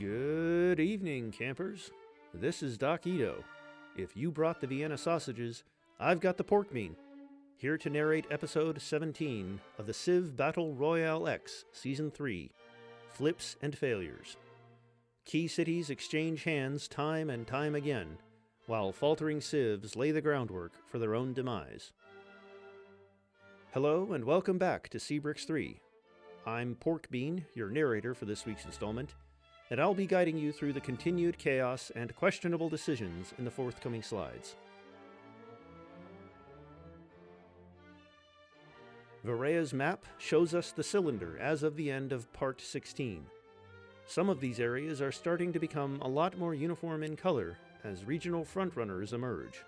Good evening, campers. This is Doc Ito. If you brought the Vienna sausages, I've got the pork bean. Here to narrate episode 17 of the Civ Battle Royale X Season 3, Flips and Failures. Key cities exchange hands time and time again, while faltering civs lay the groundwork for their own demise. Hello and welcome back to Cbrix 3. I'm Pork Bean, your narrator for this week's installment, and I'll be guiding you through the continued chaos and questionable decisions in the forthcoming slides. Varea's map shows us the cylinder as of the end of Part 16. Some of these areas are starting to become a lot more uniform in color as regional frontrunners emerge.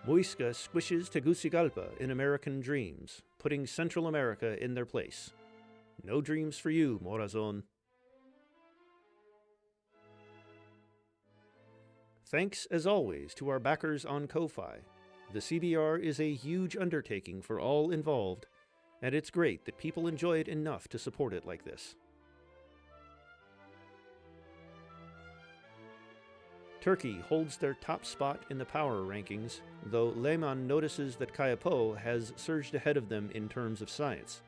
Muisca squishes Tegucigalpa in American Dreams, putting Central America in their place. No dreams for you, Morazon. Thanks, as always, to our backers on Ko-Fi. The CBR is a huge undertaking for all involved, and it's great that people enjoy it enough to support it like this. Turkey holds their top spot in the power rankings, though Lehman notices that Kayapo has surged ahead of them in terms of science.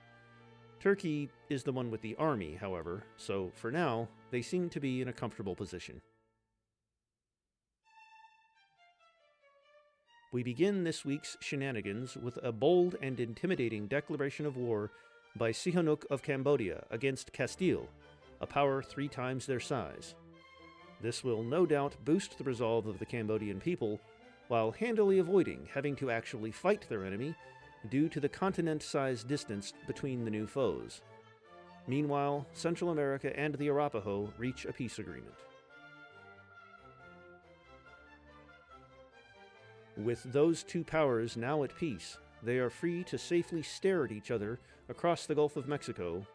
Turkey is the one with the army, however, so for now, they seem to be in a comfortable position. We begin this week's shenanigans with a bold and intimidating declaration of war by Sihanouk of Cambodia against Castile, a power 3 times their size. This will no doubt boost the resolve of the Cambodian people, while handily avoiding having to actually fight their enemy due to the continent-sized distance between the new foes. Meanwhile, Central America and the Arapaho reach a peace agreement. With those two powers now at peace, they are free to safely stare at each other across the Gulf of Mexico,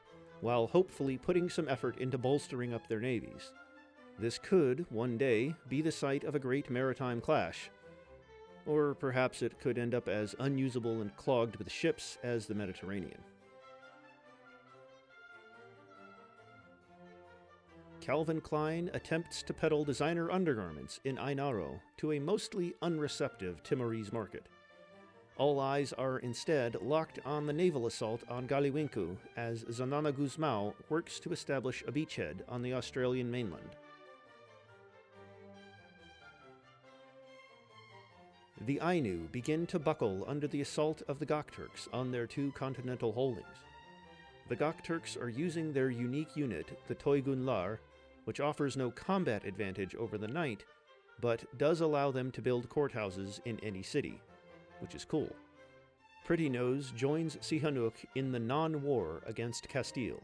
while hopefully putting some effort into bolstering up their navies. This could, one day, be the site of a great maritime clash. Or perhaps it could end up as unusable and clogged with ships as the Mediterranean. Calvin Klein attempts to peddle designer undergarments in Ainaro to a mostly unreceptive Timorese market. All eyes are instead locked on the naval assault on Galiwinku as Zanana Guzmao works to establish a beachhead on the Australian mainland. The Ainu begin to buckle under the assault of the Gokturks on their 2 continental holdings. The Gokturks are using their unique unit, the Toygunlar, which offers no combat advantage over the knight, but does allow them to build courthouses in any city, which is cool. Pretty Nose joins Sihanouk in the non-war against Castile.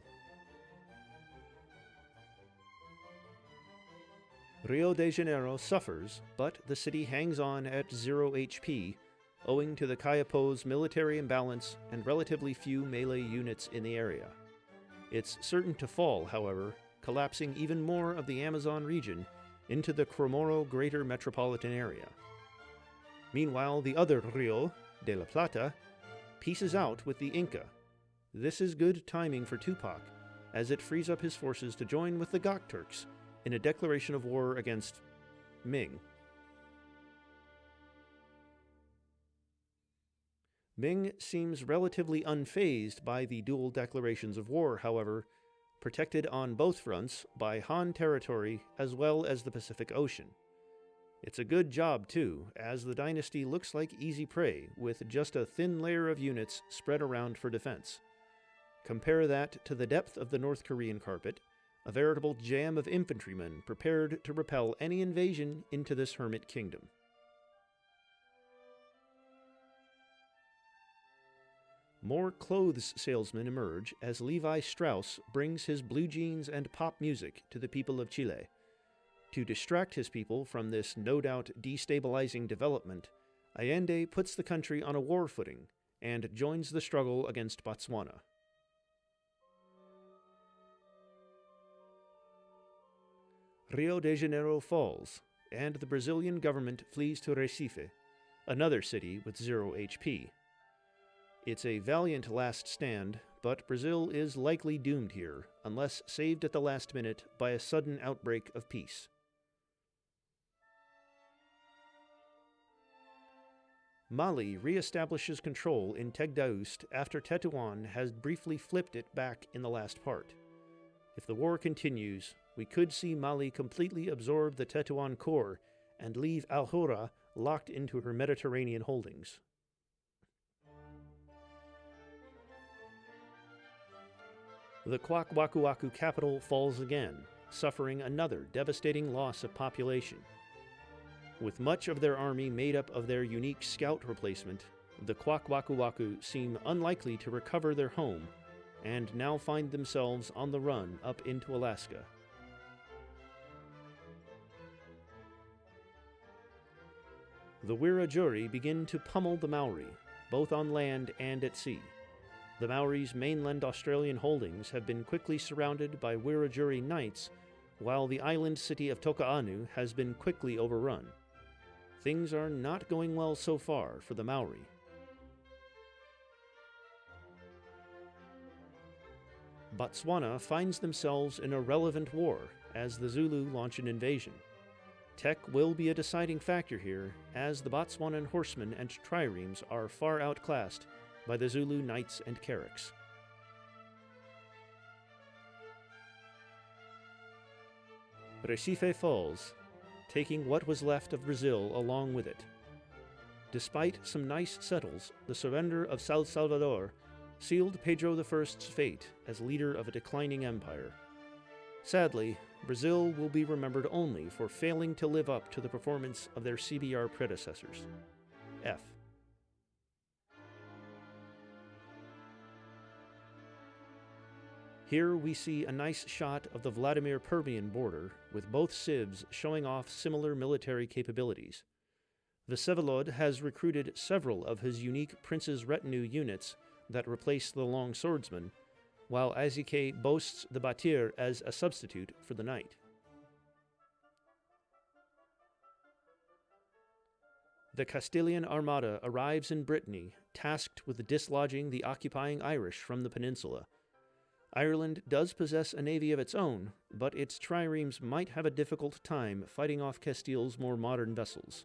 Rio de Janeiro suffers, but the city hangs on at 0 HP, owing to the Kayapo's military imbalance and relatively few melee units in the area. It's certain to fall, however, collapsing even more of the Amazon region into the Cromoro Greater Metropolitan Area. Meanwhile, the other Rio, de la Plata, pieces out with the Inca. This is good timing for Tupac, as it frees up his forces to join with the Gokturks in a declaration of war against Ming. Ming seems relatively unfazed by the dual declarations of war, however, protected on both fronts by Han territory as well as the Pacific Ocean. It's a good job, too, as the dynasty looks like easy prey, with just a thin layer of units spread around for defense. Compare that to the depth of the North Korean carpet, a veritable jam of infantrymen prepared to repel any invasion into this hermit kingdom. More clothes salesmen emerge as Levi Strauss brings his blue jeans and pop music to the people of Chile. To distract his people from this no doubt destabilizing development, Allende puts the country on a war footing and joins the struggle against Botswana. Rio de Janeiro falls, and the Brazilian government flees to Recife, another city with 0 HP. It's a valiant last stand, but Brazil is likely doomed here, unless saved at the last minute by a sudden outbreak of peace. Mali re-establishes control in Tegdaust after Tetouan has briefly flipped it back in the last part. If the war continues, we could see Mali completely absorb the Tetouan core and leave Alhura locked into her Mediterranean holdings. The Kwakwakuaku capital falls again, suffering another devastating loss of population. With much of their army made up of their unique scout replacement, the Kwakwakuaku seem unlikely to recover their home and now find themselves on the run up into Alaska. The Wiradjuri begin to pummel the Maori, both on land and at sea. The Maori's mainland Australian holdings have been quickly surrounded by Wiradjuri knights, while the island city of Tokaanu has been quickly overrun. Things are not going well so far for the Maori. Botswana finds themselves in a relevant war as the Zulu launch an invasion. Tech will be a deciding factor here, as the Botswanan horsemen and triremes are far outclassed by the Zulu knights and carracks. Recife falls, taking what was left of Brazil along with it. Despite some nice settles, the surrender of Salvador sealed Pedro I's fate as leader of a declining empire. Sadly, Brazil will be remembered only for failing to live up to the performance of their CBR predecessors. F. Here we see a nice shot of the Vladimir-Permian border, with both civs showing off similar military capabilities. Vsevolod has recruited several of his unique Prince's Retinue units that replace the Long Swordsman, while Azike boasts the Batir as a substitute for the knight. The Castilian Armada arrives in Brittany, tasked with dislodging the occupying Irish from the peninsula. Ireland does possess a navy of its own, but its triremes might have a difficult time fighting off Castile's more modern vessels.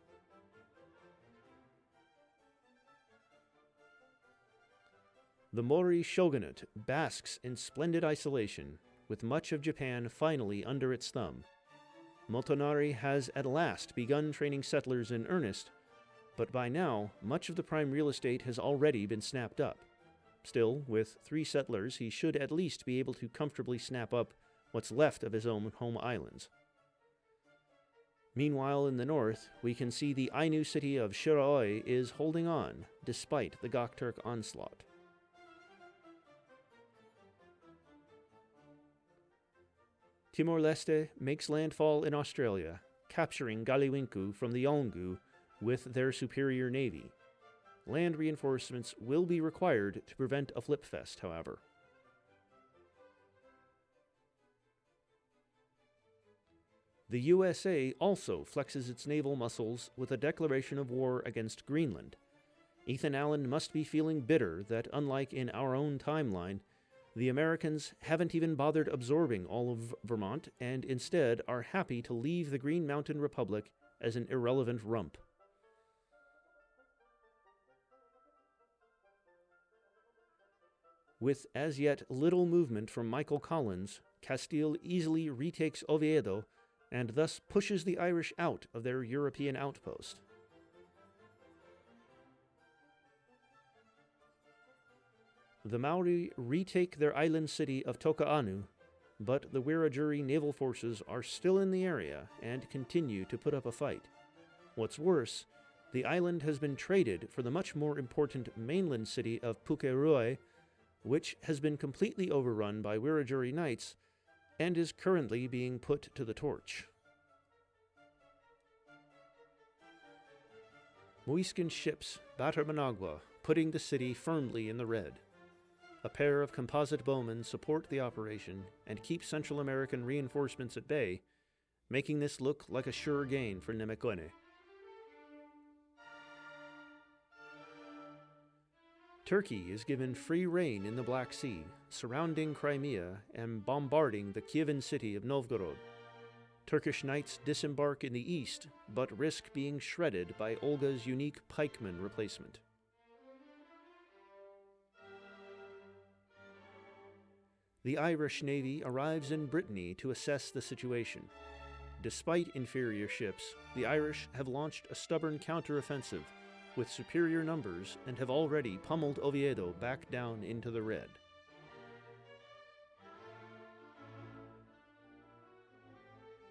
The Mori shogunate basks in splendid isolation, with much of Japan finally under its thumb. Motonari has at last begun training settlers in earnest, but by now, much of the prime real estate has already been snapped up. Still, with 3 settlers, he should at least be able to comfortably snap up what's left of his own home islands. Meanwhile, in the north, we can see the Ainu city of Shiraoi is holding on, despite the Gokturk onslaught. Timor-Leste makes landfall in Australia, capturing Galiwinku from the Yolngu with their superior navy. Land reinforcements will be required to prevent a flipfest, however. The USA also flexes its naval muscles with a declaration of war against Greenland. Ethan Allen must be feeling bitter that, unlike in our own timeline, the Americans haven't even bothered absorbing all of Vermont and instead are happy to leave the Green Mountain Republic as an irrelevant rump. With as yet little movement from Michael Collins, Castile easily retakes Oviedo and thus pushes the Irish out of their European outpost. The Maori retake their island city of Tokaanu, but the Wiradjuri naval forces are still in the area and continue to put up a fight. What's worse, the island has been traded for the much more important mainland city of Pukekohe, which has been completely overrun by Wiradjuri knights and is currently being put to the torch. Muiscan ships batter Managua, putting the city firmly in the red. A pair of composite bowmen support the operation and keep Central American reinforcements at bay, making this look like a sure gain for Nemequene. Turkey is given free rein in the Black Sea, surrounding Crimea and bombarding the Kievan city of Novgorod. Turkish knights disembark in the east, but risk being shredded by Olga's unique pikeman replacement. The Irish Navy arrives in Brittany to assess the situation. Despite inferior ships, the Irish have launched a stubborn counteroffensive with superior numbers and have already pummeled Oviedo back down into the red.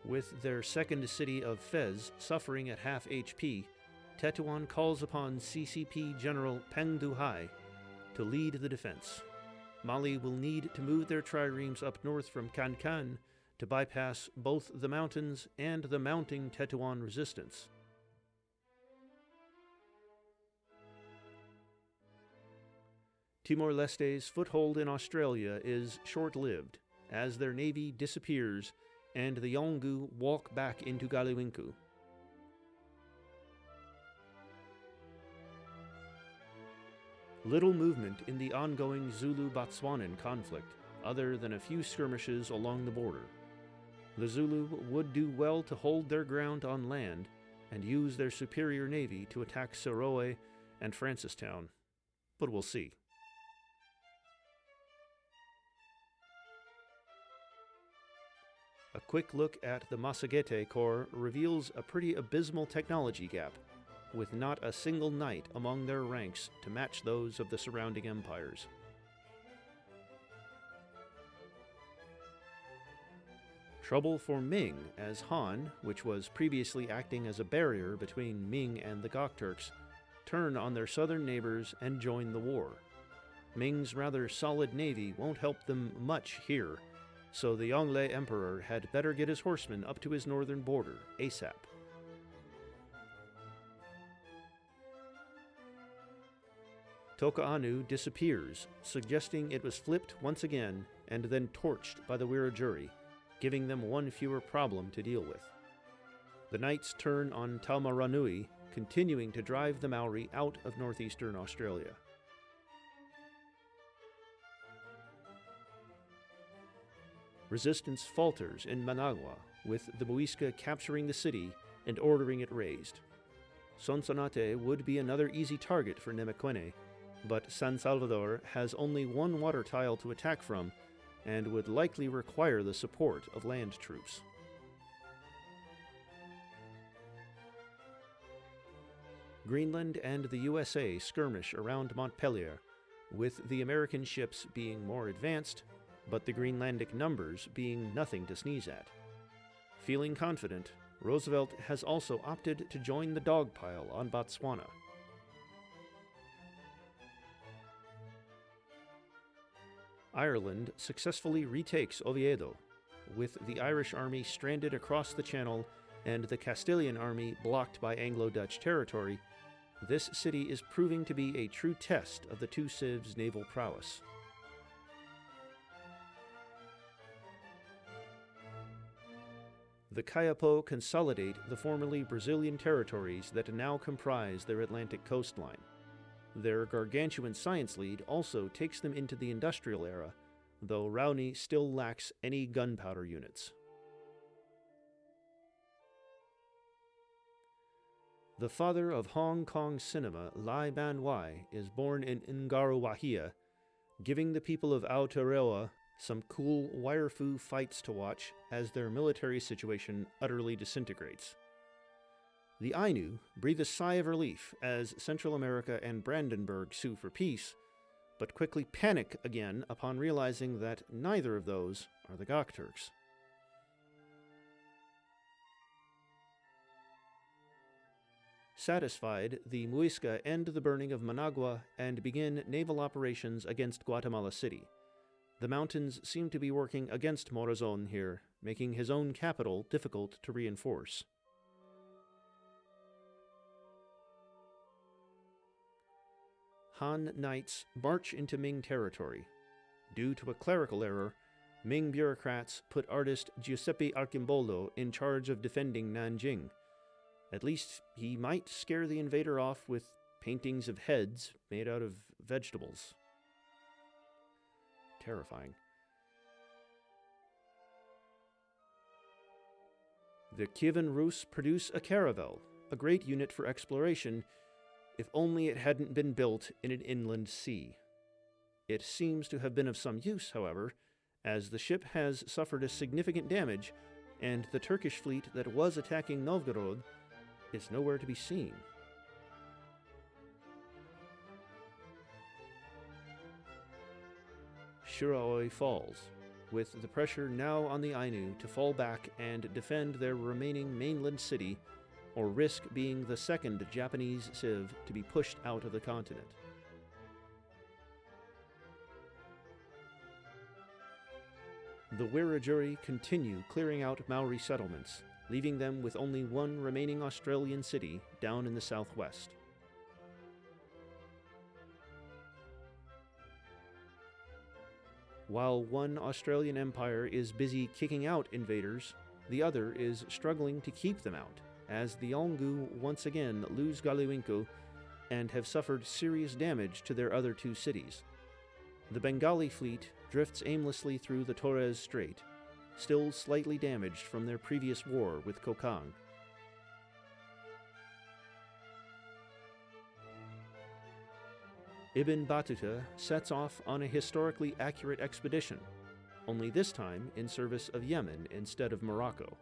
With their second city of Fez suffering at half HP, Tetuan calls upon CCP General Peng Duhai to lead the defense. Mali will need to move their triremes up north from Kankan to bypass both the mountains and the mounting Tetuan resistance. Timor-Leste's foothold in Australia is short-lived, as their navy disappears and the Yolngu walk back into Galiwinku. Little movement in the ongoing Zulu-Botswanan conflict, other than a few skirmishes along the border. The Zulu would do well to hold their ground on land and use their superior navy to attack Serowe and Francistown, but we'll see. A quick look at the Massagethe Corps reveals a pretty abysmal technology gap, with not a single knight among their ranks to match those of the surrounding empires. Trouble for Ming, as Han, which was previously acting as a barrier between Ming and the Gokturks, turn on their southern neighbors and join the war. Ming's rather solid navy won't help them much here, so the Yongle Emperor had better get his horsemen up to his northern border ASAP. Tokaanu disappears, suggesting it was flipped once again and then torched by the Wiradjuri, giving them one fewer problem to deal with. The knights turn on Taumaranui, continuing to drive the Maori out of northeastern Australia. Resistance falters in Managua, with the Muisca capturing the city and ordering it razed. Sonsonate would be another easy target for Nemequene, but San Salvador has only one water tile to attack from and would likely require the support of land troops. Greenland and the USA skirmish around Montpelier, with the American ships being more advanced, but the Greenlandic numbers being nothing to sneeze at. Feeling confident, Roosevelt has also opted to join the dogpile on Botswana. Ireland successfully retakes Oviedo, with the Irish army stranded across the Channel and the Castilian army blocked by Anglo-Dutch territory. This city is proving to be a true test of the two civs' naval prowess. The Kayapo consolidate the formerly Brazilian territories that now comprise their Atlantic coastline. Their gargantuan science lead also takes them into the industrial era, though Raoni still lacks any gunpowder units. The father of Hong Kong cinema, Lai Ban Wai, is born in Ngaruawahia, giving the people of Aotearoa some cool wire-fu fights to watch as their military situation utterly disintegrates. The Ainu breathe a sigh of relief as Central America and Brandenburg sue for peace, but quickly panic again upon realizing that neither of those are the Gokturks. Satisfied, the Muisca end the burning of Managua and begin naval operations against Guatemala City. The mountains seem to be working against Morazon here, making his own capital difficult to reinforce. Han knights march into Ming territory. Due to a clerical error, Ming bureaucrats put artist Giuseppe Arcimboldo in charge of defending Nanjing. At least he might scare the invader off with paintings of heads made out of vegetables. Terrifying. The Kievan Rus produce a caravel, a great unit for exploration, if only it hadn't been built in an inland sea. It seems to have been of some use, however, as the ship has suffered a significant damage, and the Turkish fleet that was attacking Novgorod is nowhere to be seen. Shiraoi falls, with the pressure now on the Ainu to fall back and defend their remaining mainland city, or risk being the second Japanese civ to be pushed out of the continent. The Wiradjuri continue clearing out Maori settlements, leaving them with only one remaining Australian city down in the southwest. While one Australian empire is busy kicking out invaders, the other is struggling to keep them out, as the Yolngu once again lose Galiwinko and have suffered serious damage to their other two cities. The Bengali fleet drifts aimlessly through the Torres Strait, still slightly damaged from their previous war with Kokang. Ibn Battuta sets off on a historically accurate expedition, only this time in service of Yemen instead of Morocco.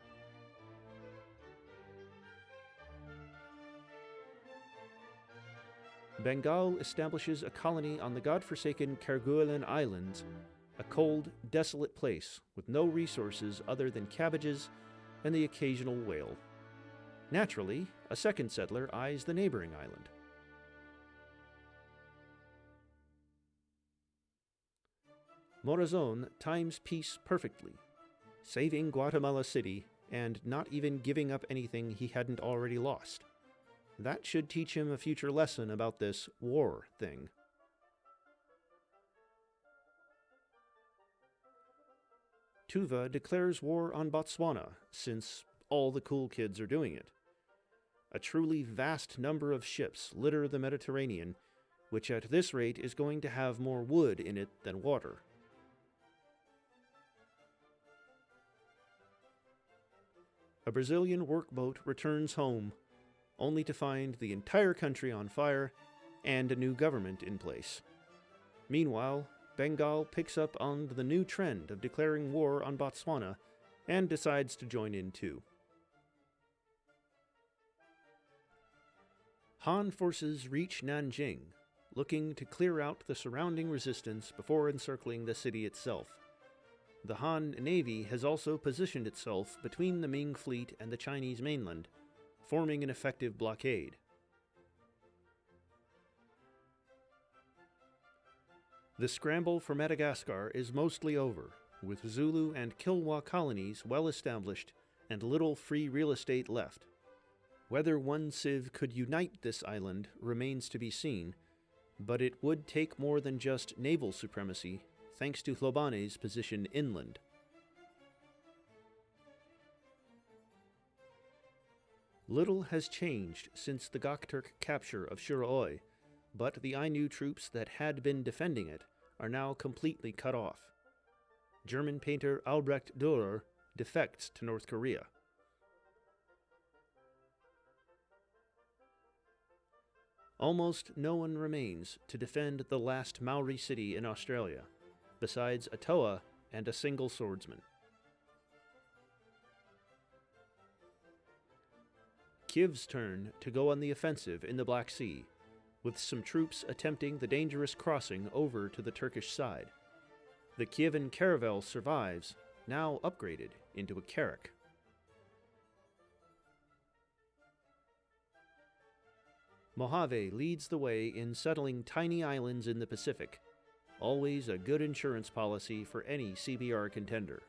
Bengal establishes a colony on the godforsaken Kerguelen Islands, a cold, desolate place with no resources other than cabbages and the occasional whale. Naturally, a second settler eyes the neighboring island. Morazon times peace perfectly, saving Guatemala City and not even giving up anything he hadn't already lost. That should teach him a future lesson about this war thing. Tuva declares war on Botswana, since all the cool kids are doing it. A truly vast number of ships litter the Mediterranean, which at this rate is going to have more wood in it than water. A Brazilian workboat returns home, only to find the entire country on fire and a new government in place. Meanwhile, Bengal picks up on the new trend of declaring war on Botswana and decides to join in too. Han forces reach Nanjing, looking to clear out the surrounding resistance before encircling the city itself. The Han Navy has also positioned itself between the Ming fleet and the Chinese mainland, forming an effective blockade. The scramble for Madagascar is mostly over, with Zulu and Kilwa colonies well established and little free real estate left. Whether one civ could unite this island remains to be seen, but it would take more than just naval supremacy, thanks to Hlobani's position inland. Little has changed since the Gokturk capture of Shiraoi, but the Ainu troops that had been defending it are now completely cut off. German painter Albrecht Dürer defects to North Korea. Almost no one remains to defend the last Maori city in Australia, besides a Toa and a single swordsman. Kiev's turn to go on the offensive in the Black Sea, with some troops attempting the dangerous crossing over to the Turkish side. The Kievan caravel survives, now upgraded into a carrack. Mojave leads the way in settling tiny islands in the Pacific, always a good insurance policy for any CBR contender.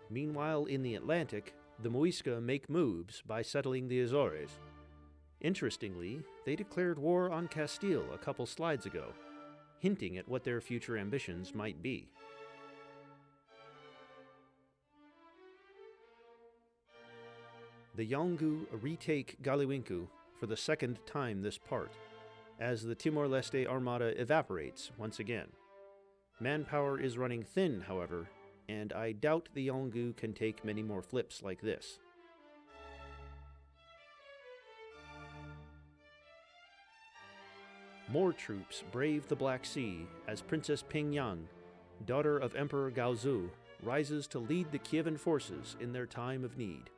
Meanwhile, in the Atlantic, the Muisca make moves by settling the Azores. Interestingly, they declared war on Castile a couple slides ago, hinting at what their future ambitions might be. The Yolngu retake Galiwinku for the second time this part, as the Timor-Leste armada evaporates once again. Manpower is running thin, however, and I doubt the Yolngu can take many more flips like this. More troops brave the Black Sea as Princess Pingyang, daughter of Emperor Gaozu, rises to lead the Kievan forces in their time of need.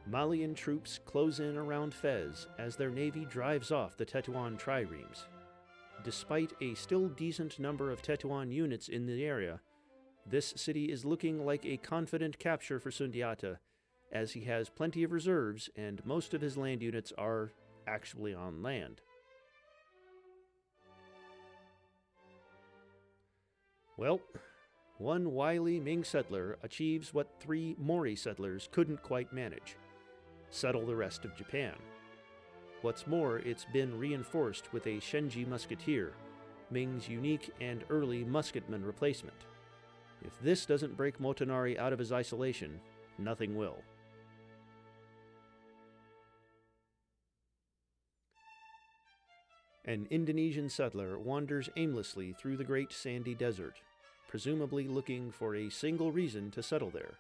Malian troops close in around Fez as their navy drives off the Tetuan triremes. Despite a still decent number of Tetuan units in the area, this city is looking like a confident capture for Sundiata, as he has plenty of reserves and most of his land units are actually on land. Well, one wily Ming settler achieves what 3 Mori settlers couldn't quite manage: settle the rest of Japan. What's more, it's been reinforced with a Shenji musketeer, Ming's unique and early musketman replacement. If this doesn't break Motonari out of his isolation, nothing will. An Indonesian settler wanders aimlessly through the Great Sandy Desert, presumably looking for a single reason to settle there.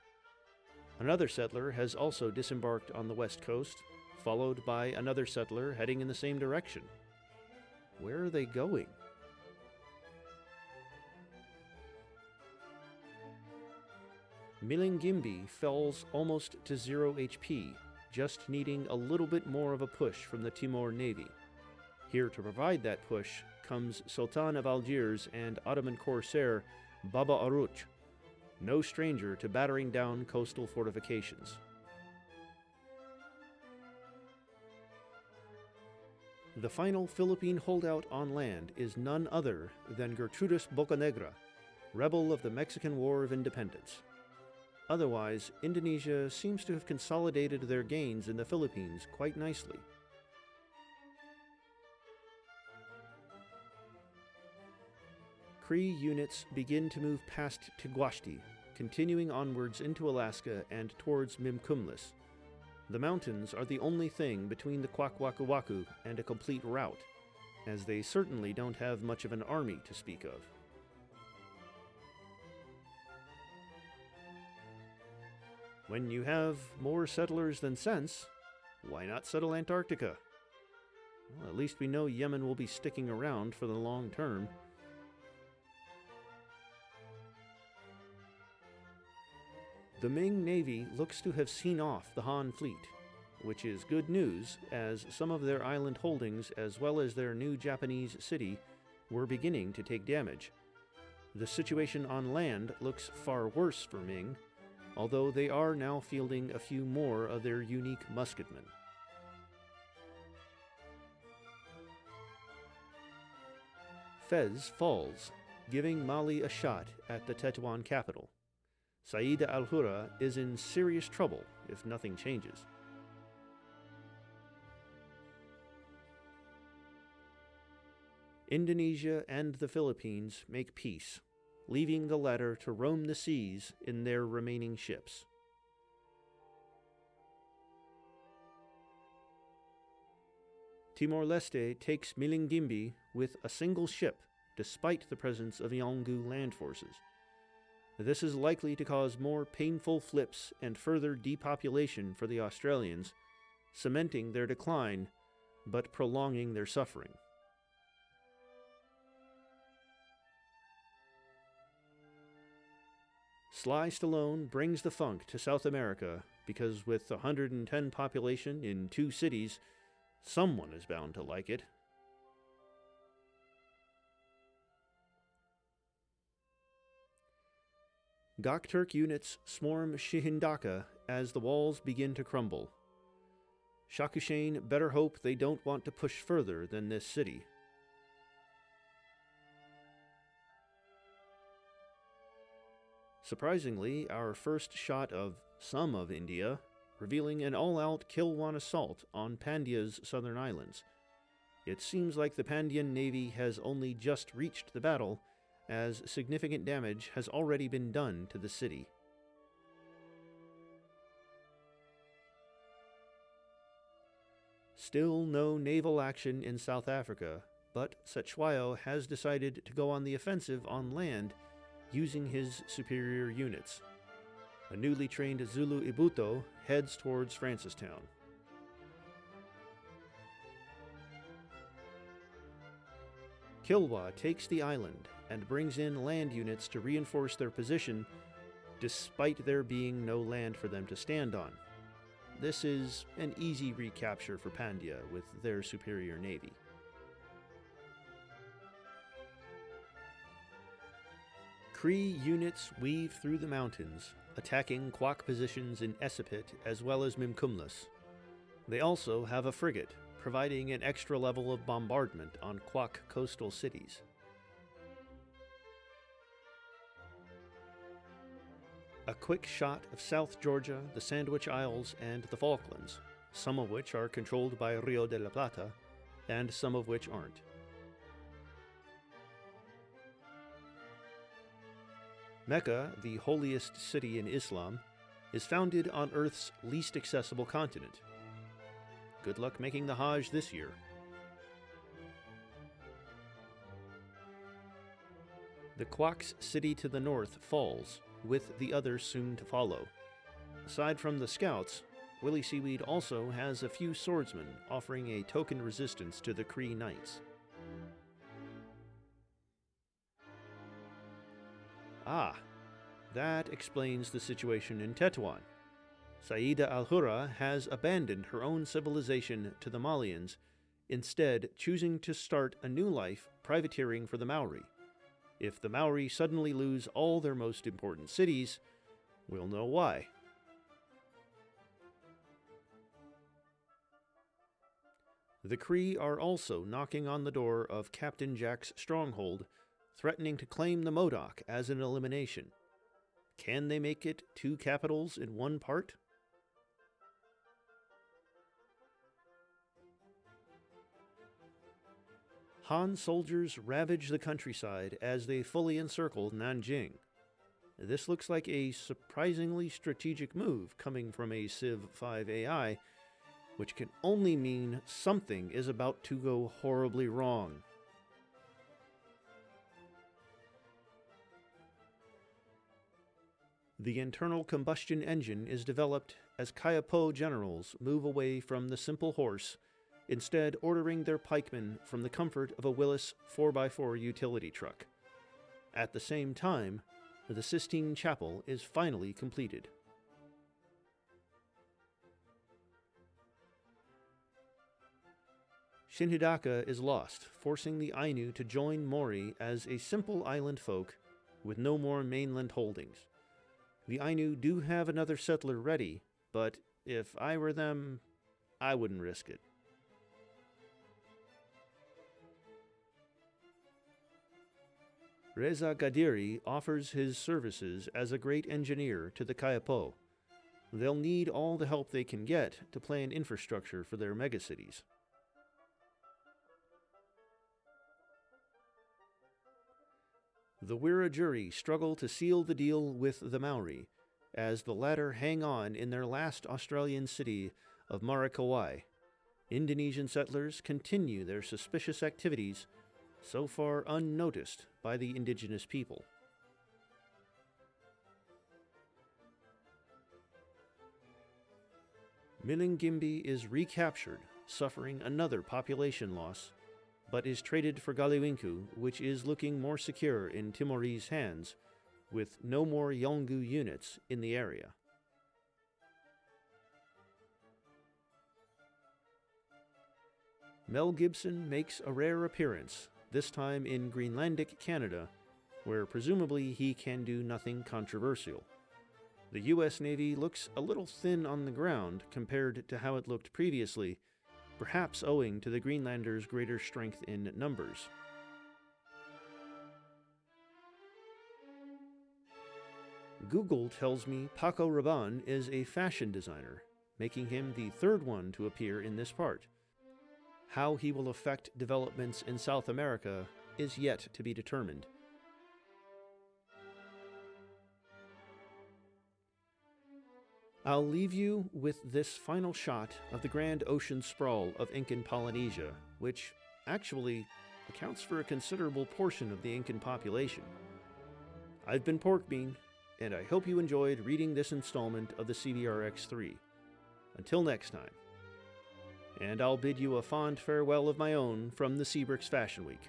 Another settler has also disembarked on the west coast, followed by another settler heading in the same direction. Where are they going? Milingimbi falls almost to 0 HP, just needing a little bit more of a push from the Timor Navy. Here to provide that push comes Sultan of Algiers and Ottoman corsair Baba Aruch, no stranger to battering down coastal fortifications. The final Philippine holdout on land is none other than Gertrudis Bocanegra, rebel of the Mexican War of Independence. Otherwise, Indonesia seems to have consolidated their gains in the Philippines quite nicely. Cree units begin to move past Tiguashti, continuing onwards into Alaska and towards Mimkumlis. The mountains are the only thing between the Kwakwakuwaku and a complete rout, as they certainly don't have much of an army to speak of. When you have more settlers than sense, why not settle Antarctica? Well, at least we know Yemen will be sticking around for the long term. The Ming Navy looks to have seen off the Han fleet, which is good news as some of their island holdings as well as their new Japanese city were beginning to take damage. The situation on land looks far worse for Ming, although they are now fielding a few more of their unique musketmen. Fez falls, giving Mali a shot at the Tetuan capital. Saida al-Hura is in serious trouble if nothing changes. Indonesia and the Philippines make peace, leaving the latter to roam the seas in their remaining ships. Timor-Leste takes Milingimbi with a single ship, despite the presence of Yolngu land forces. This is likely to cause more painful flips and further depopulation for the Australians, cementing their decline, but prolonging their suffering. Sly Stallone brings the funk to South America because with 110 population in 2 cities, someone is bound to like it. Gokturk units swarm Shihindaka as the walls begin to crumble. Shakushain better hope they don't want to push further than this city. Surprisingly, our first shot of some of India, revealing an all-out kill-one assault on Pandya's southern islands. It seems like the Pandyan navy has only just reached the battle, as significant damage has already been done to the city. Still no naval action in South Africa, but Cetshwayo has decided to go on the offensive on land using his superior units. A newly trained Zulu Ibuto heads towards Francistown. Kilwa takes the island and brings in land units to reinforce their position, despite there being no land for them to stand on. This is an easy recapture for Pandya with their superior navy. Cree units weave through the mountains, attacking Kwak positions in Esipit as well as Mimkumlas. They also have a frigate, providing an extra level of bombardment on Kwak coastal cities. A quick shot of South Georgia, the Sandwich Isles, and the Falklands, some of which are controlled by Rio de la Plata, and some of which aren't. Mecca, the holiest city in Islam, is founded on Earth's least accessible continent. Good luck making the Hajj this year. The Kwak's city to the north falls, with the others soon to follow. Aside from the scouts, Willy Seaweed also has a few swordsmen offering a token resistance to the Cree Knights. Ah, that explains the situation in Tetuan. Saida al-Hurra has abandoned her own civilization to the Malians, instead choosing to start a new life privateering for the Maori. If the Maori suddenly lose all their most important cities, we'll know why. The Cree are also knocking on the door of Captain Jack's stronghold, threatening to claim the Modoc as an elimination. Can they make it 2 capitals in one part? Han soldiers ravage the countryside as they fully encircle Nanjing. This looks like a surprisingly strategic move coming from a Civ 5 AI, which can only mean something is about to go horribly wrong. The internal combustion engine is developed as Kaya Po generals move away from the simple horse, instead ordering their pikemen from the comfort of a Willis 4x4 utility truck. At the same time, the Sistine Chapel is finally completed. Shinhidaka is lost, forcing the Ainu to join Mori as a simple island folk with no more mainland holdings. The Ainu do have another settler ready, but if I were them, I wouldn't risk it. Reza Gadiri offers his services as a great engineer to the Kaya Po. They'll need all the help they can get to plan infrastructure for their megacities. The Wiradjuri struggle to seal the deal with the Maori, as the latter hang on in their last Australian city of Marikawai. Indonesian settlers continue their suspicious activities, so far unnoticed by the indigenous people. Milingimbi is recaptured, suffering another population loss, but is traded for Galiwinku, which is looking more secure in Timorese hands, with no more Yolngu units in the area. Mel Gibson makes a rare appearance, this time in Greenlandic Canada, where presumably he can do nothing controversial. The U.S. Navy looks a little thin on the ground compared to how it looked previously, perhaps owing to the Greenlanders' greater strength in numbers. Google tells me Paco Rabanne is a fashion designer, making him the third one to appear in this part. How he will affect developments in South America is yet to be determined. I'll leave you with this final shot of the grand ocean sprawl of Incan Polynesia, which actually accounts for a considerable portion of the Incan population. I've been Porkbean, and I hope you enjoyed reading this installment of the CBRX3. Until next time. And I'll bid you a fond farewell of my own from the Seabrooks Fashion Week.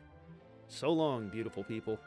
So long, beautiful people.